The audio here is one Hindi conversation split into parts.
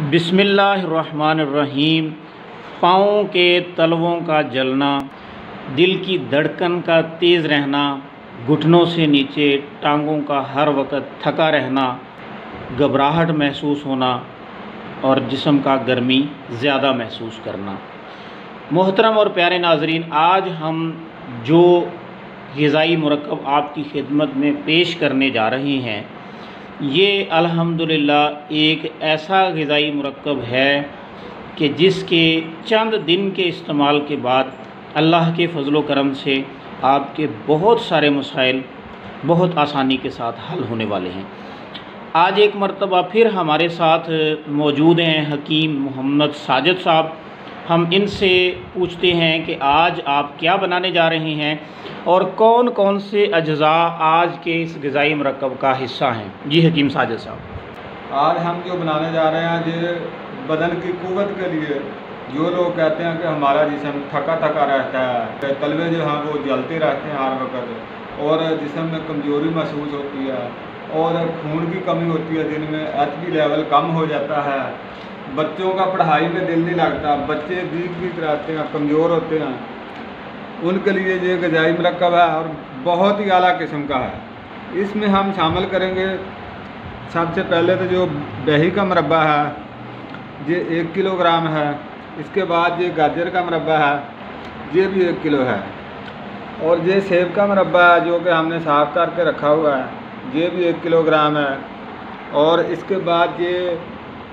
बिस्मिल्लाहिर्रहमानिर्रहीम। पाँव के तलवों का जलना, दिल की धड़कन का तेज़ रहना, घुटनों से नीचे टांगों का हर वक्त थका रहना, घबराहट महसूस होना और जिस्म का गर्मी ज़्यादा महसूस करना। मोहतरम और प्यारे नाज़रीन, आज हम जो ग़िज़ाई मुरक्कब आपकी खिदमत में पेश करने जा रहे हैं, ये अल्हम्दुलिल्लाह एक ऐसा ग़िज़ाई मुरक्कब है कि जिसके चंद दिन के इस्तेमाल के बाद अल्लाह के फ़ज़ल करम से आपके बहुत सारे मसाइल बहुत आसानी के साथ हल होने वाले हैं। आज एक मरतबा फिर हमारे साथ मौजूद हैं हकीम मोहम्मद साजिद साहब। हम इनसे पूछते हैं कि आज आप क्या बनाने जा रहे हैं और कौन कौन से अज्ज़ा आज के इस ग़िज़ाई मुरक्कब का हिस्सा हैं। जी हकीम साजिद साहब, आज हम जो बनाने जा रहे हैं ये बदन की क़ुव्वत के लिए। जो लोग कहते हैं कि हमारा जिस्म थका थका रहता है, तलवे जो हैं वो जलते रहते हैं हर वक्त, और जिस्म में कमज़ोरी महसूस होती है और खून की कमी होती है, दिन में एचबी लेवल कम हो जाता है, बच्चों का पढ़ाई में दिल नहीं लगता, बच्चे वीक रहते हैं, कमज़ोर होते हैं, उनके लिए ये ग़िज़ाई मुरक्कब है और बहुत ही आला किस्म का है। इसमें हम शामिल करेंगे सबसे पहले तो जो दही का मुरब्बा है, ये 1 किलोग्राम है। इसके बाद ये गाजर का मुरब्बा है, ये भी 1 किलो है। और ये सेब का मुरब्बा है जो कि हमने साफ़ करके रखा हुआ है, ये भी 1 किलोग्राम है। और इसके बाद ये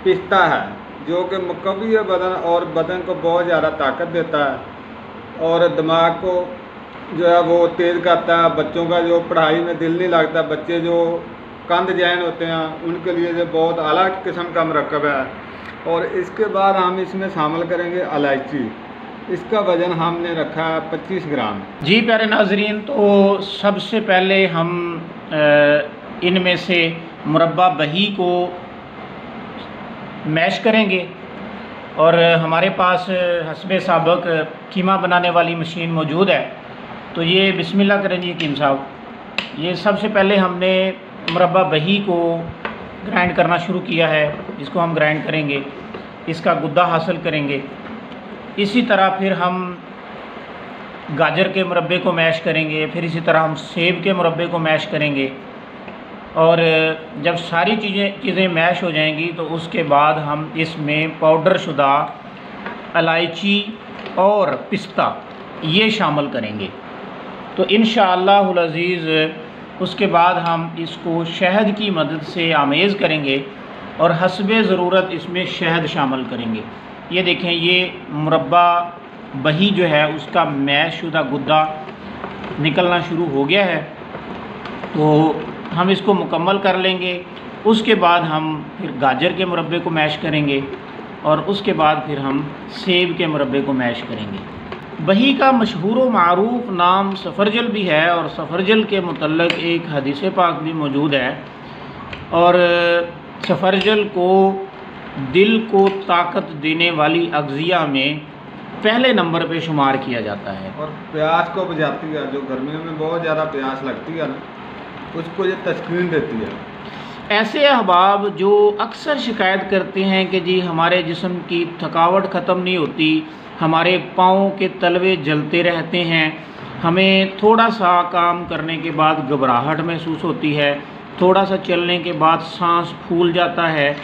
पिस्ता है जो कि मुक़व्वी है बदन और बदन को बहुत ज़्यादा ताकत देता है और दिमाग को जो है वो तेज़ करता है। बच्चों का जो पढ़ाई में दिल नहीं लगता, बच्चे जो कंध जैन होते हैं, उनके लिए ये बहुत आला किस्म का मुरक्कब है। और इसके बाद हम इसमें शामिल करेंगे इलायची। इसका वज़न हमने रखा है 25 ग्राम। जी प्यारे नाज़रीन, तो सबसे पहले हम इनमें से मुरब्बा बही को मैश करेंगे और हमारे पास हस्बे साबक कीमा बनाने वाली मशीन मौजूद है। तो ये बिस्मिल्लाह करें जी हकीम साहब। ये सबसे पहले हमने मुरब्बा बही को ग्राइंड करना शुरू किया है, इसको हम ग्राइंड करेंगे, इसका गुद्दा हासिल करेंगे। इसी तरह फिर हम गाजर के मुरब्बे को मैश करेंगे, फिर इसी तरह हम सेब के मुरब्बे को मैश करेंगे। और जब सारी चीज़ें मैश हो जाएंगी तो उसके बाद हम इसमें पाउडर शुदा इलायची और पिस्ता ये शामिल करेंगे। तो इंशाअल्लाहुल अज़ीज़ उसके बाद हम इसको शहद की मदद से आमेज़ करेंगे और हस्बे ज़रूरत इसमें शहद शामिल करेंगे। ये देखें, ये मुरब्बा बही जो है उसका मैश शुदा गुद्दा निकलना शुरू हो गया है। तो हम इसको मुकम्मल कर लेंगे। उसके बाद हम फिर गाजर के मुरब्बे को मैश करेंगे और उसके बाद फिर हम सेब के मुरब्बे को मैश करेंगे। बही का मशहूर व मारूफ़ नाम सफ़रजल भी है और सफ़रजल के मुतल्लिक़ एक हदीस पाक भी मौजूद है। और सफ़रजल को दिल को ताकत देने वाली अग़ज़िया में पहले नंबर पे शुमार किया जाता है और प्यास को बुझाती है। जो गर्मियों में बहुत ज़्यादा प्यास लगती है ना, उसको ये तस्कीन देती है। ऐसे अहबाब जो अक्सर शिकायत करते हैं कि जी हमारे जिस्म की थकावट ख़त्म नहीं होती, हमारे पाँव के तलवे जलते रहते हैं, हमें थोड़ा सा काम करने के बाद घबराहट महसूस होती है, थोड़ा सा चलने के बाद सांस फूल जाता है,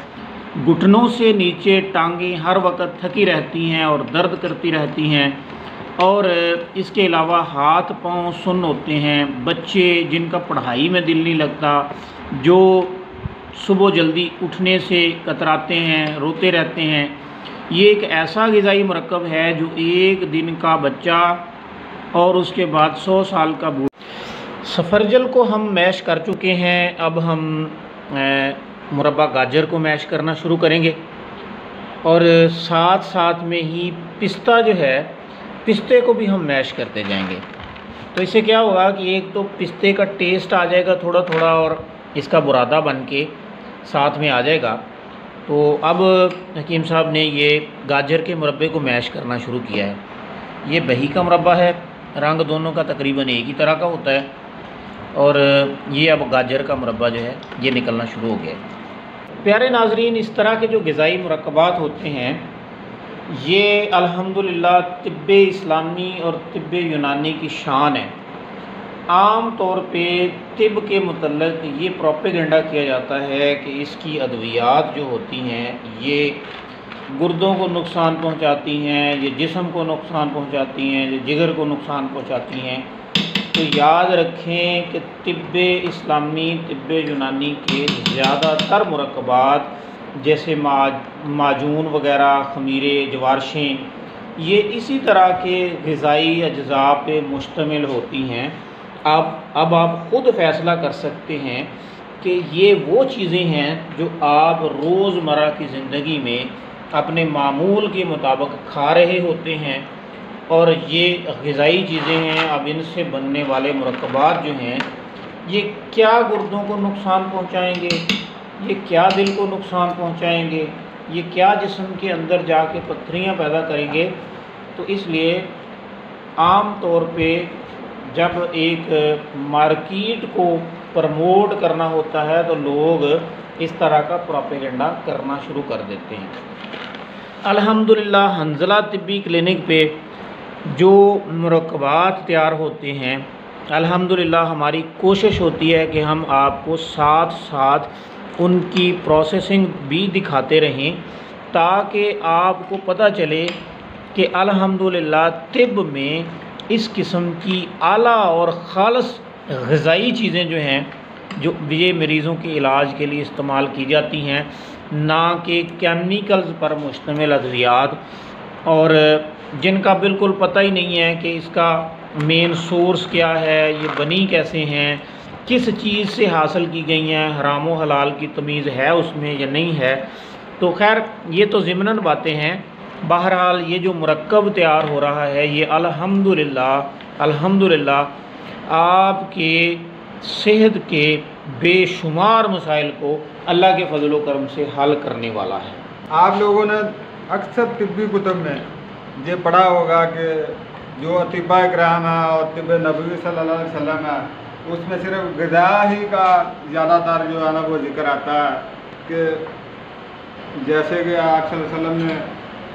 घुटनों से नीचे टांगें हर वक्त थकी रहती हैं और दर्द करती रहती हैं, और इसके अलावा हाथ पांव सुन्न होते हैं, बच्चे जिनका पढ़ाई में दिल नहीं लगता, जो सुबह जल्दी उठने से कतराते हैं, रोते रहते हैं, ये एक ऐसा ग़िज़ाई मुरक्कब है जो एक दिन का बच्चा और उसके बाद 100 साल का बूढ़ा। सफ़रजल को हम मैश कर चुके हैं। अब हम मुरब्बा गाजर को मैश करना शुरू करेंगे और साथ साथ में ही पिस्ता जो है, पिस्ते को भी हम मैश करते जाएंगे। तो इससे क्या होगा कि एक तो पिस्ते का टेस्ट आ जाएगा थोड़ा थोड़ा और इसका बुरादा बन के साथ में आ जाएगा। तो अब हकीम साहब ने ये गाजर के मुरब्बे को मैश करना शुरू किया है। ये बही का मुरब्बा है, रंग दोनों का तकरीबन एक ही तरह का होता है। और ये अब गाजर का मुरब्बा जो है ये निकलना शुरू हो गया है। प्यारे नाजरीन, इस तरह के जो ग़िज़ाई मुरक्कबात होते हैं ये अल्हम्दुलिल्लाह तिब्ब इस्लामी और तिब्ब यूनानी की शान है। आम तौर पे तिब्ब के मुतल्लिक़ ये प्रोपेगेंडा किया जाता है कि इसकी अद्वियात जो होती हैं ये गुर्दों को नुकसान पहुंचाती हैं, ये जिस्म को नुकसान पहुंचाती हैं, ये जिगर को नुकसान पहुंचाती हैं। तो याद रखें कि तिब्ब इस्लामी तिब्ब यूनानी के ज़्यादातर मुरक्कबात जैसे माजून वग़ैरह, ख़मीरे, जवारशें, ये इसी तरह के ग़िज़ाई अज्ज़ा पे मुश्तमिल होती हैं। अब आप ख़ुद फ़ैसला कर सकते हैं कि ये वो चीज़ें हैं जो आप रोज़मर्रा की ज़िंदगी में अपने मामूल के मुताबिक खा रहे होते हैं, और ये ग़िज़ाई चीज़ें हैं। अब इनसे बनने वाले मुरक्कबात जो हैं ये क्या गुर्दों को नुकसान पहुंचाएंगे, ये क्या दिल को नुकसान पहुंचाएंगे, ये क्या जिस्म के अंदर जाके पत्थरियाँ पैदा करेंगे। तो इसलिए आम तौर पे जब एक मार्केट को प्रमोट करना होता है तो लोग इस तरह का प्रोपेगेंडा करना शुरू कर देते हैं। अल्हम्दुलिल्लाह हंज़ला तिब्बी क्लिनिक पे जो मुरक्कबात तैयार होते हैं, अल्हम्दुलिल्लाह हमारी कोशिश होती है कि हम आपको साथ साथ उनकी प्रोसेसिंग भी दिखाते रहें ताकि आपको पता चले कि अल्हम्दुलिल्लाह तिब्ब में इस किस्म की आला और ख़ालिस ग़िज़ाई चीज़ें जो हैं जो ये मरीज़ों के इलाज के लिए इस्तेमाल की जाती हैं, ना कि केमिकल्स पर मुश्तमिल अद्वियात, और जिनका बिल्कुल पता ही नहीं है कि इसका मेन सोर्स क्या है, ये बनी कैसे हैं, किस चीज़ से हासिल की गई हैं, हराम व हलाल की तमीज़ है उसमें या नहीं है। तो खैर ये तो ज़िमनन बातें हैं। बहरहाल ये जो मुरक्कब तैयार हो रहा है ये अल्हम्दुलिल्लाह आपके सेहत के बेशुमार मसाइल को अल्लाह के फजल व करम से हल करने वाला है। आप लोगों ने अक्सर तिब्बी कुतुब में ये पढ़ा होगा कि जो अतिबा इकराम है और तिब्ब नबवी सल्लल्लाहु अलैहि वसल्लम है उसमें सिर्फ ग़िज़ा ही का ज़्यादातर जो है ना वो जिक्र आता है कि जैसे कि आप सल्लल्लाहु अलैहि वसल्लम ने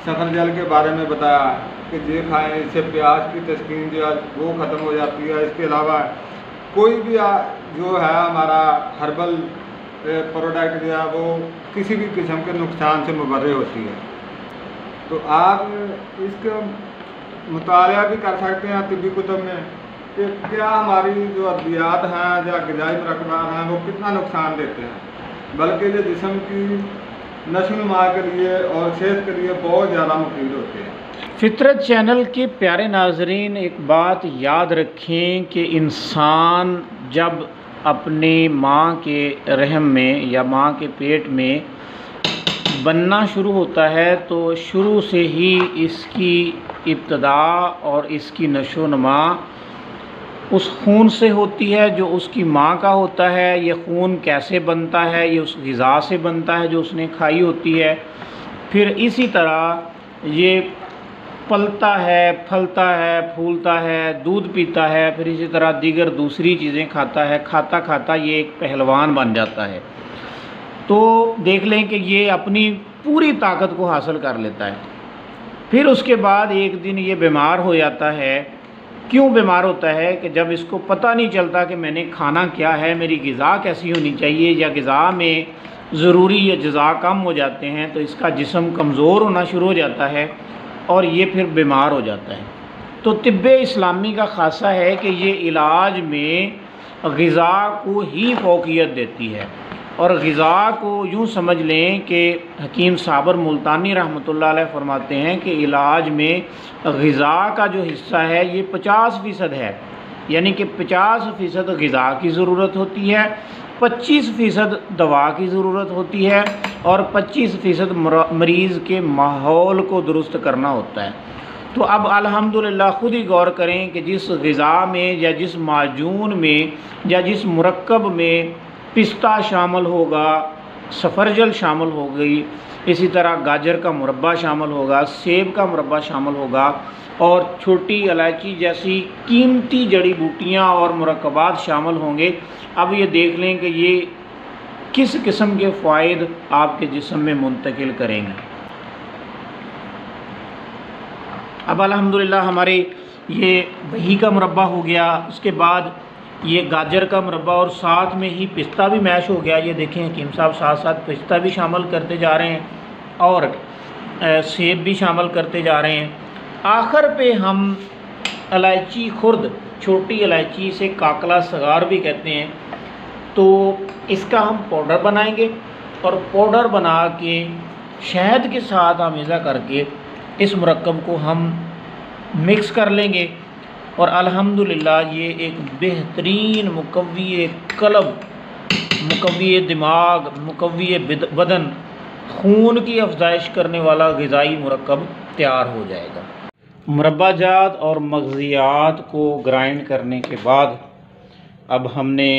सफ़र जल के बारे में बताया कि ये खाएँ, इससे प्याज की तस्कीन जो है वो ख़त्म हो जाती है। इसके अलावा कोई भी जो है हमारा हर्बल प्रोडक्ट जो है वो किसी भी किस्म के नुकसान से मुबर्रे होती है। तो आप इसका मुताला भी कर सकते हैं तिब्बी कुतुब में कि क्या हमारी जो अद्वियात हैं या ग़िज़ाई मुरक्कबात हैं वो कितना नुकसान देते हैं, बल्कि ये जिस्म की नशोनुमा के लिए और सेहत के लिए बहुत ज़्यादा मुफीद होते हैं। फितरत चैनल के प्यारे नाजरीन, एक बात याद रखें कि इंसान जब अपनी माँ के रहम में या माँ के पेट में बनना शुरू होता है तो शुरू से ही इसकी इब्तदा और इसकी नशोनुमा उस खून से होती है जो उसकी माँ का होता है। ये खून कैसे बनता है, ये उस ग़िज़ा से बनता है जो उसने खाई होती है। फिर इसी तरह ये पलता है, फलता है, फूलता है, दूध पीता है, फिर इसी तरह दीगर दूसरी चीज़ें खाता है। खाता खाता ये एक पहलवान बन जाता है। तो देख लें कि ये अपनी पूरी ताकत को हासिल कर लेता है। फिर उसके बाद एक दिन ये बीमार हो जाता है। क्यों बीमार होता है कि जब इसको पता नहीं चलता कि मैंने खाना क्या है, मेरी ग़िज़ा कैसी होनी चाहिए, या ग़िज़ा में ज़रूरी अज्ज़ा कम हो जाते हैं तो इसका जिस्म कमज़ोर होना शुरू हो जाता है और ये फिर बीमार हो जाता है। तो तिब्ब इस्लामी का ख़ासा है कि ये इलाज में ग़िज़ा को ही फ़ौक़ियत देती है, और ग़िज़ा को यूँ समझ लें कि हकीम साबर मुल्तानी रहमतुल्लाह अलैह फरमाते हैं कि इलाज में ग़िज़ा का जो हिस्सा है ये 50% है, यानी कि 50% ग़िज़ा की ज़रूरत होती है, 25% दवा की ज़रूरत होती है, और 25% मरीज़ के माहौल को दुरुस्त करना होता है। तो अब अल्हम्दुलिल्लाह ख़ुद ही गौर करें कि जिस ग़िज़ा में या जिस माजून में या जिस मुरक्कब में पिस्ता शामिल होगा, सफ़रजल शामिल हो गई, इसी तरह गाजर का मुरब्बा शामिल होगा, सेब का मुरब्बा शामिल होगा, और छोटी इलायची जैसी कीमती जड़ी बूटियाँ और मुरक्कबात शामिल होंगे। अब ये देख लें कि ये किस किस्म के फ़ायदे आपके जिस्म में मुंतकिल करेंगी। अब अल्हम्दुलिल्लाह हमारे ये दही का मुरब्बा हो गया, उसके बाद ये गाजर का मुरब्बा और साथ में ही पिस्ता भी मैश हो गया। ये देखें हकीम साहब साथ साथ पिस्ता भी शामिल करते जा रहे हैं और सेब भी शामिल करते जा रहे हैं। आखिर पे हम इलायची खुर्द, छोटी इलायची से काकला सगार भी कहते हैं, तो इसका हम पाउडर बनाएंगे और पाउडर बना के शहद के साथ आमेज़ा करके इस मुरक्कब को हम मिक्स कर लेंगे और अल्हम्दुलिल्लाह ये एक बेहतरीन मुकव्वी क़ल्ब, मुकव्वी दिमाग, मुकव्वी बदन, खून की अफजाइश करने वाला ग़िज़ाई मुरक्कब तैयार हो जाएगा। मुरब्बाजात और मग़ज़ियात को ग्राइंड करने के बाद अब हमने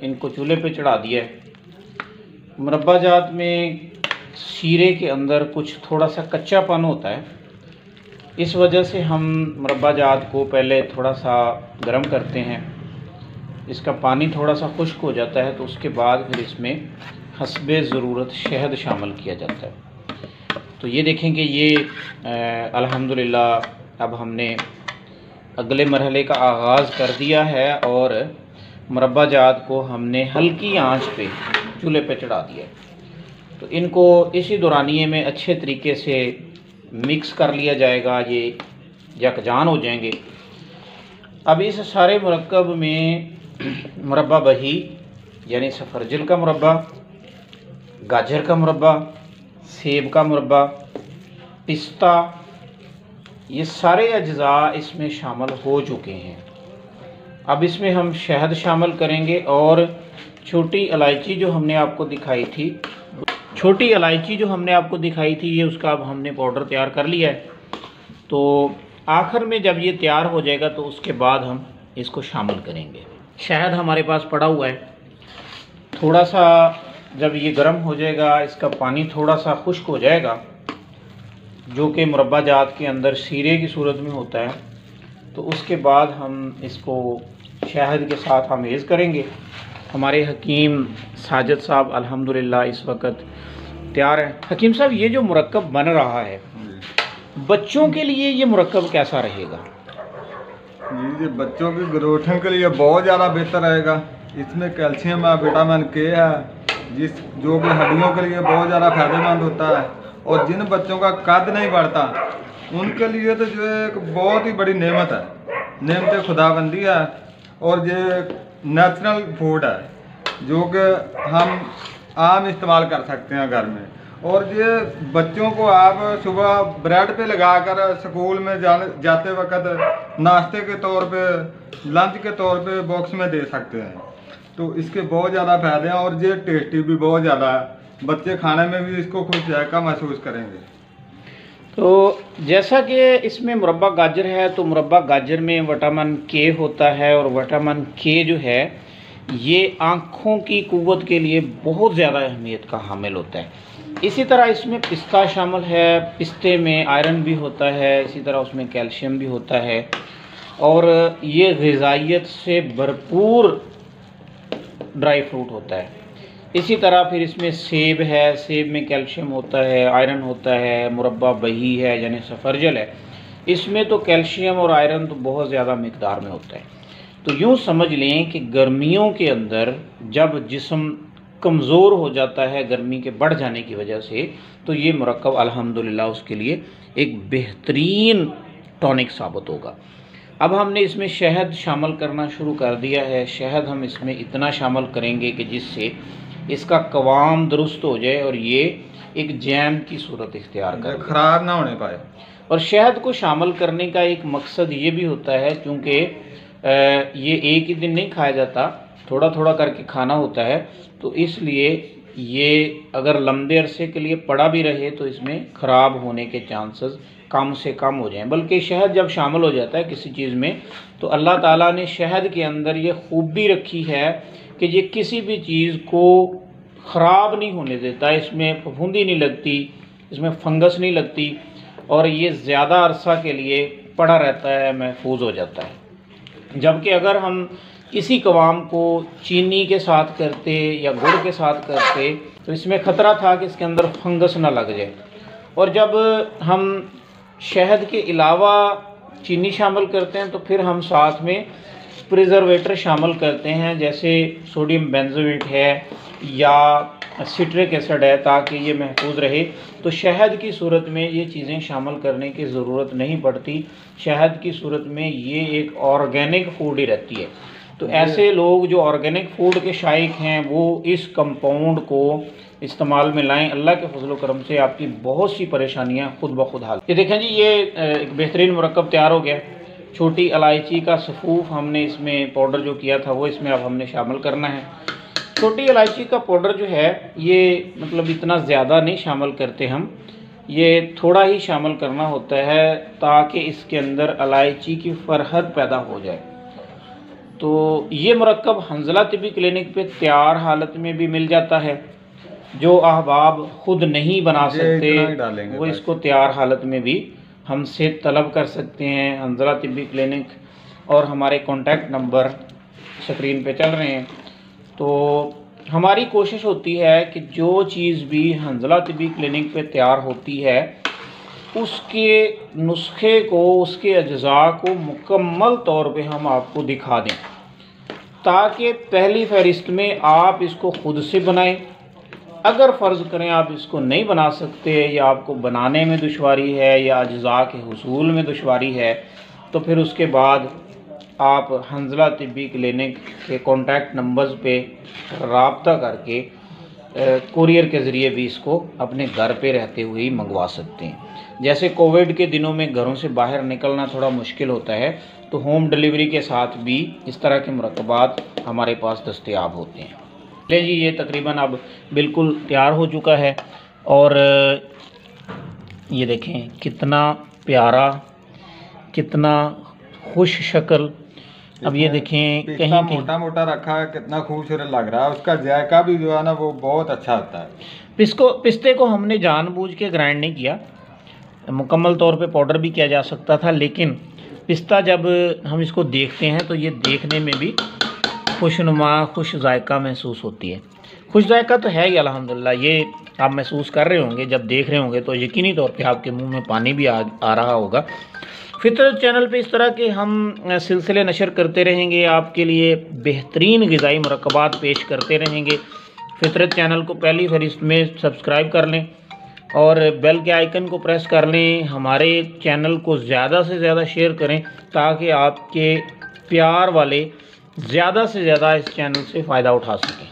इनको चूल्हे पे चढ़ा दिया है। मुरब्बाजात में शीरे के अंदर कुछ थोड़ा सा कच्चापन होता है, इस वजह से हम मुरब्बाजात को पहले थोड़ा सा गर्म करते हैं। इसका पानी थोड़ा सा खुश्क हो जाता है तो उसके बाद फिर इसमें हस्बे ज़रूरत शहद शामिल किया जाता है। तो ये देखें कि ये अल्हम्दुलिल्लाह अब हमने अगले मरहले का आगाज़ कर दिया है और मुरब्बाजात को हमने हल्की आंच पे चूल्हे पे चढ़ा दिया है। तो इनको इसी दौरानिए में अच्छे तरीके से मिक्स कर लिया जाएगा, ये यकजान हो जाएंगे। अब इस सारे मुरक्कब में मुरब्बा बही यानी सफरजल का मुरब्बा, गाजर का मुरब्बा, सेब का मुरब्बा, पिस्ता, ये सारे अज्जा इसमें शामिल हो चुके हैं। अब इसमें हम शहद शामिल करेंगे और छोटी इलायची जो हमने आपको दिखाई थी, ये उसका अब हमने पाउडर तैयार कर लिया है। तो आखिर में जब ये तैयार हो जाएगा तो उसके बाद हम इसको शामिल करेंगे। शहद हमारे पास पड़ा हुआ है, थोड़ा सा जब ये गर्म हो जाएगा, इसका पानी थोड़ा सा खुश्क हो जाएगा, जो कि मुरब्बाजात के अंदर शीरे की सूरत में होता है, तो उसके बाद हम इसको शहद के साथ आमेज़ करेंगे। हमारे हकीम साजिद साहब अल्हम्दुलिल्लाह इस वक्त तैयार है। हकीम साहब, ये जो मुरक्कब बन रहा है बच्चों के लिए, ये मुरक्कब कैसा रहेगा? जी, बच्चों की ग्रोथिंग के लिए बहुत ज़्यादा बेहतर रहेगा। इसमें कैल्शियम है, विटामिन के है, जो कि हड्डियों के लिए बहुत ज़्यादा फायदेमंद होता है। और जिन बच्चों का कद नहीं बढ़ता उनके लिए तो जो एक बहुत ही बड़ी नेमत है, नेमत खुदाबंदी है। और ये नेचुरल फूड है जो कि हम आम इस्तेमाल कर सकते हैं घर में। और ये बच्चों को आप सुबह ब्रेड पे लगाकर स्कूल में जाते वक्त नाश्ते के तौर पे, लंच के तौर पे बॉक्स में दे सकते हैं। तो इसके बहुत ज़्यादा फायदे हैं और ये टेस्टी भी बहुत ज़्यादा है। बच्चे खाने में भी इसको खुश जायका महसूस करेंगे। तो जैसा कि इसमें मुरब्बा गाजर है, तो मुरब्बा गाजर में विटामिन के होता है और विटामिन के जो है ये आँखों की कुव्वत के लिए बहुत ज़्यादा अहमियत का हामिल होता है। इसी तरह इसमें पिस्ता शामिल है, पिस्ते में आयरन भी होता है, इसी तरह उसमें कैल्शियम भी होता है और ये ग़िज़ाइयत से भरपूर ड्राई फ्रूट होता है। इसी तरह फिर इसमें सेब है, सेब में कैल्शियम होता है, आयरन होता है। मुरब्बा बही है यानी सफरजल है, इसमें तो कैल्शियम और आयरन तो बहुत ज़्यादा मिकदार में होता है। तो यूँ समझ लें कि गर्मियों के अंदर जब जिस्म कमज़ोर हो जाता है गर्मी के बढ़ जाने की वजह से, तो ये मुरक्कब अल्हम्दुलिल्लाह उसके लिए एक बेहतरीन टॉनिक साबित होगा। अब हमने इसमें शहद शामिल करना शुरू कर दिया है। शहद हम इसमें इतना शामिल करेंगे कि जिससे इसका कवाम दुरुस्त हो जाए और ये एक जैम की सूरत इख्तियार करे, ख़राब ना होने पाए। और शहद को शामिल करने का एक मकसद ये भी होता है, क्योंकि ये एक ही दिन नहीं खाया जाता, थोड़ा थोड़ा करके खाना होता है। तो इसलिए ये अगर लंबे अरसे के लिए पड़ा भी रहे तो इसमें ख़राब होने के चांसेस कम से कम हो जाएं। बल्कि शहद जब शामिल हो जाता है किसी चीज़ में, तो अल्लाह ताला ने शहद के अंदर ये खूबी रखी है कि ये किसी भी चीज़ को ख़राब नहीं होने देता। इसमें फफूंदी नहीं लगती, इसमें फंगस नहीं लगती और ये ज़्यादा अरसा के लिए पड़ा रहता है, महफूज हो जाता है। जबकि अगर हम इसी कवाम को चीनी के साथ करते या गुड़ के साथ करते तो इसमें ख़तरा था कि इसके अंदर फंगस ना लग जाए। और जब हम शहद के अलावा चीनी शामिल करते हैं तो फिर हम साथ में प्रिजर्वेटर शामिल करते हैं, जैसे सोडियम बेंजोएट है या सिट्रिक एसिड है, ताकि ये महफूज रहे। तो शहद की सूरत में ये चीज़ें शामिल करने की ज़रूरत नहीं पड़ती। शहद की सूरत में ये एक ऑर्गेनिक फूड ही रहती है। तो ऐसे लोग जो ऑर्गेनिक फूड के शाइक हैं वो इस कंपाउंड को इस्तेमाल में लाएं। अल्लाह के फजल करम से आपकी बहुत सी परेशानियां खुद ब खुद हल। ये देखें जी, ये एक बेहतरीन मुरक्कब तैयार हो गया। छोटी इलायची का सफ़ूफ हमने इसमें पाउडर जो किया था वो इसमें अब हमने शामिल करना है। छोटी इलायची का पाउडर जो है ये मतलब इतना ज़्यादा नहीं शामिल करते हम, ये थोड़ा ही शामिल करना होता है ताकि इसके अंदर इलायची की फरहद पैदा हो जाए। तो ये मुरक्कब हंजला तिब्बी क्लिनिक पे तैयार हालत में भी मिल जाता है। जो अहबाब ख़ुद नहीं बना सकते वो इसको तैयार हालत में भी हमसे तलब कर सकते हैं। हंजला तिब्बी क्लिनिक और हमारे कॉन्टैक्ट नंबर स्क्रीन पे चल रहे हैं। तो हमारी कोशिश होती है कि जो चीज़ भी हंजला तिब्बी क्लिनिक पे तैयार होती है उसके नुस्खे को, उसके अज्जा को मुकम्मल तौर पे हम आपको दिखा दें, ताकि पहली फहरिस्त में आप इसको ख़ुद से बनाएं। अगर फ़र्ज़ करें आप इसको नहीं बना सकते या आपको बनाने में दुश्वारी है या अज्जा के हुसूल में दुश्वारी है तो फिर उसके बाद आप हंजला तिब्बी क्लिनिक के कॉन्टैक्ट नंबर्स पे राब्ता करके कुरियर के ज़रिए भी इसको अपने घर पे रहते हुए ही मंगवा सकते हैं। जैसे कोविड के दिनों में घरों से बाहर निकलना थोड़ा मुश्किल होता है तो होम डिलीवरी के साथ भी इस तरह के मुरक्कबात हमारे पास दस्तयाब होते हैं। ले जी, ये तकरीबन अब बिल्कुल तैयार हो चुका है और ये देखें कितना प्यारा, कितना खुश शक्ल। अब ये देखें कहीं मोटा मोटा रखा है, कितना खूबसूरत लग रहा है। उसका जायका भी जो है ना वो बहुत अच्छा होता है। पिस्ते को हमने जानबूझ के ग्राइंड नहीं किया, मुकम्मल तौर पे पाउडर भी किया जा सकता था, लेकिन पिस्ता जब हम इसको देखते हैं तो ये देखने में भी खुशनुमा, खुश जायका महसूस होती है। खुश जायका तो है ही अल्हम्दुलिल्लाह, ये आप महसूस कर रहे होंगे। जब देख रहे होंगे तो यकीनी तौर पे आपके मुंह में पानी भी आ रहा होगा। फितरत चैनल पे इस तरह के हम सिलसिले नशर करते रहेंगे, आपके लिए बेहतरीन ग़िज़ाई मुरक्कबात पेश करते रहेंगे। फितरत चैनल को पहली फहरिस्त में सब्सक्राइब कर लें और बेल के आइकन को प्रेस कर लें। हमारे चैनल को ज़्यादा से ज़्यादा शेयर करें ताकि आपके प्यार वाले ज़्यादा से ज़्यादा इस चैनल से फ़ायदा उठा सकें।